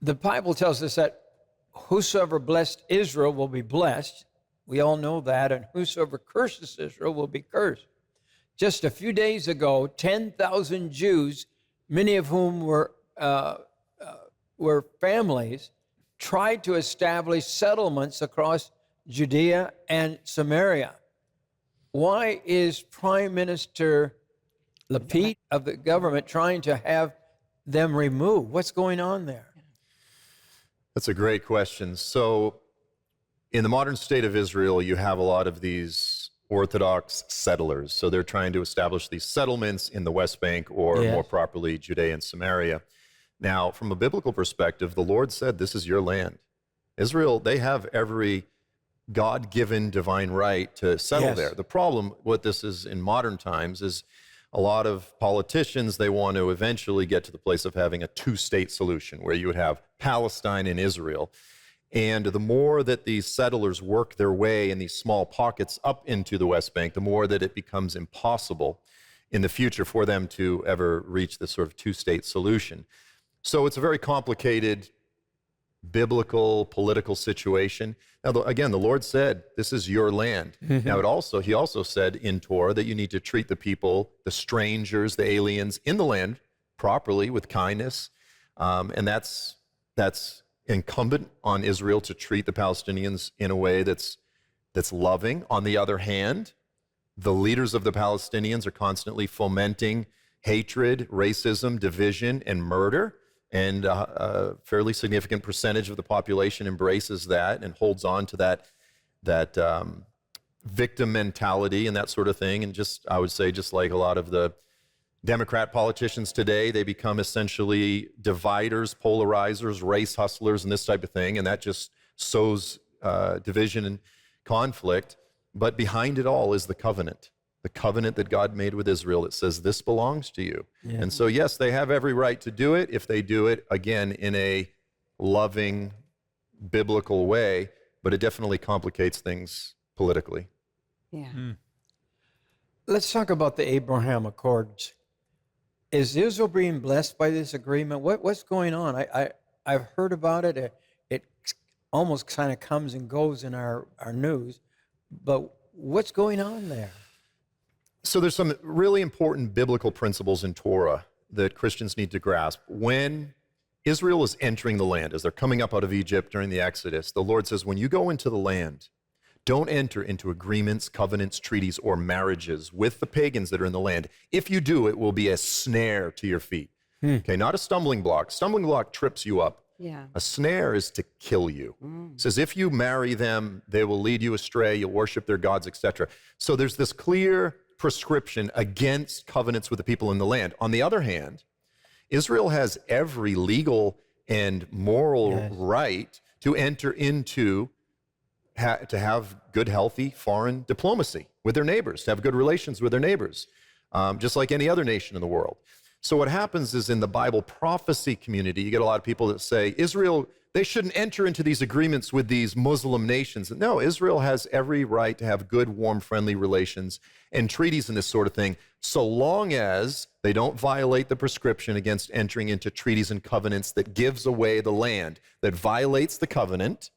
The Bible tells us that whosoever blessed Israel will be blessed. We all know that. And whosoever curses Israel will be cursed. Just a few days ago, 10,000 Jews, many of whom were families, tried to establish settlements across Judea and Samaria. Why is Prime Minister Lapid of the government trying to have them removed? What's going on there? That's a great question. So in the modern state of Israel, you have a lot of these Orthodox settlers. So they're trying to establish these settlements in the West Bank, or Yes. more properly, Judea and Samaria. Now, from a biblical perspective, the Lord said, this is your land. Israel, they have every God-given divine right to settle Yes. there. The problem, what this is in modern times, is a lot of politicians, they want to eventually get to the place of having a two-state solution where you would have Palestine and Israel. And the more that these settlers work their way in these small pockets up into the West Bank, the more that it becomes impossible in the future for them to ever reach this sort of two-state solution. So it's a very complicated biblical, political situation. Now, again, the Lord said, this is your land. Now, He also said in Torah that you need to treat the people, the strangers, the aliens in the land properly, with kindness. And that's incumbent on Israel to treat the Palestinians in a way that's loving. On the other hand, the leaders of the Palestinians are constantly fomenting hatred, racism, division, and murder. And a fairly significant percentage of the population embraces that and holds on to that victim mentality and that sort of thing. And I would say, just like a lot of the Democrat politicians today, they become essentially dividers, polarizers, race hustlers, and this type of thing. And that just sows division and conflict. But behind it all is the covenant that God made with Israel. It says, this belongs to you. Yeah. And so, yes, they have every right to do it if they do it, again, in a loving, biblical way, but it definitely complicates things politically. Yeah. Let's talk about the Abraham Accords. Is Israel being blessed by this agreement? What's going on? I've heard about it. It almost kind of comes and goes in our news, but what's going on there? So there's some really important biblical principles in Torah that Christians need to grasp. When Israel is entering the land, as they're coming up out of Egypt during the Exodus, the Lord says, when you go into the land, don't enter into agreements, covenants, treaties, or marriages with the pagans that are in the land. If you do, it will be a snare to your feet. Okay, not a stumbling block. Stumbling block trips you up. Yeah. A snare is to kill you. It says, if you marry them, they will lead you astray, you'll worship their gods, etc. So there's this clear prescription against covenants with the people in the land. On the other hand, Israel has every legal and moral right to enter into, to have good, healthy foreign diplomacy with their neighbors, to have good relations with their neighbors, just like any other nation in the world. So what happens is, in the Bible prophecy community, you get a lot of people that say, Israel, they shouldn't enter into these agreements with these Muslim nations. No, Israel has every right to have good, warm, friendly relations and treaties and this sort of thing, so long as they don't violate the prescription against entering into treaties and covenants that gives away the land, that violates the covenant,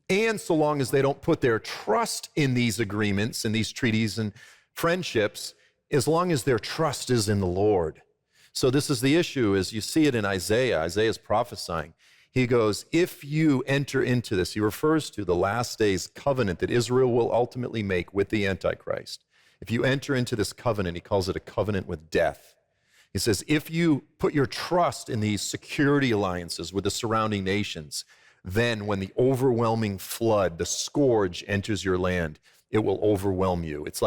and so long as they don't put their trust in these agreements and these treaties and friendships, as long as their trust is in the Lord. So this is the issue, as you see it in Isaiah. Isaiah's prophesying. He goes, if you enter into this, he refers to the last days covenant that Israel will ultimately make with the Antichrist. If you enter into this covenant, he calls it a covenant with death. He says, if you put your trust in these security alliances with the surrounding nations, then when the flood, the scourge enters your land, it will overwhelm you. It's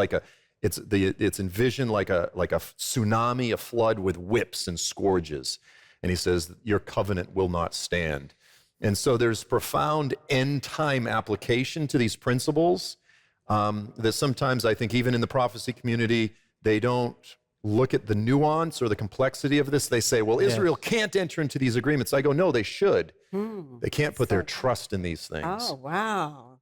envisioned like a tsunami, a flood with whips and scourges. And he says, your covenant will not stand. And so there's profound end-time application to these principles that sometimes, I think, even in the prophecy community, they don't look at the nuance or the complexity of this. They say, well, Israel can't enter into these agreements. I go, no, they should. They can't put their trust in these things. Oh, wow.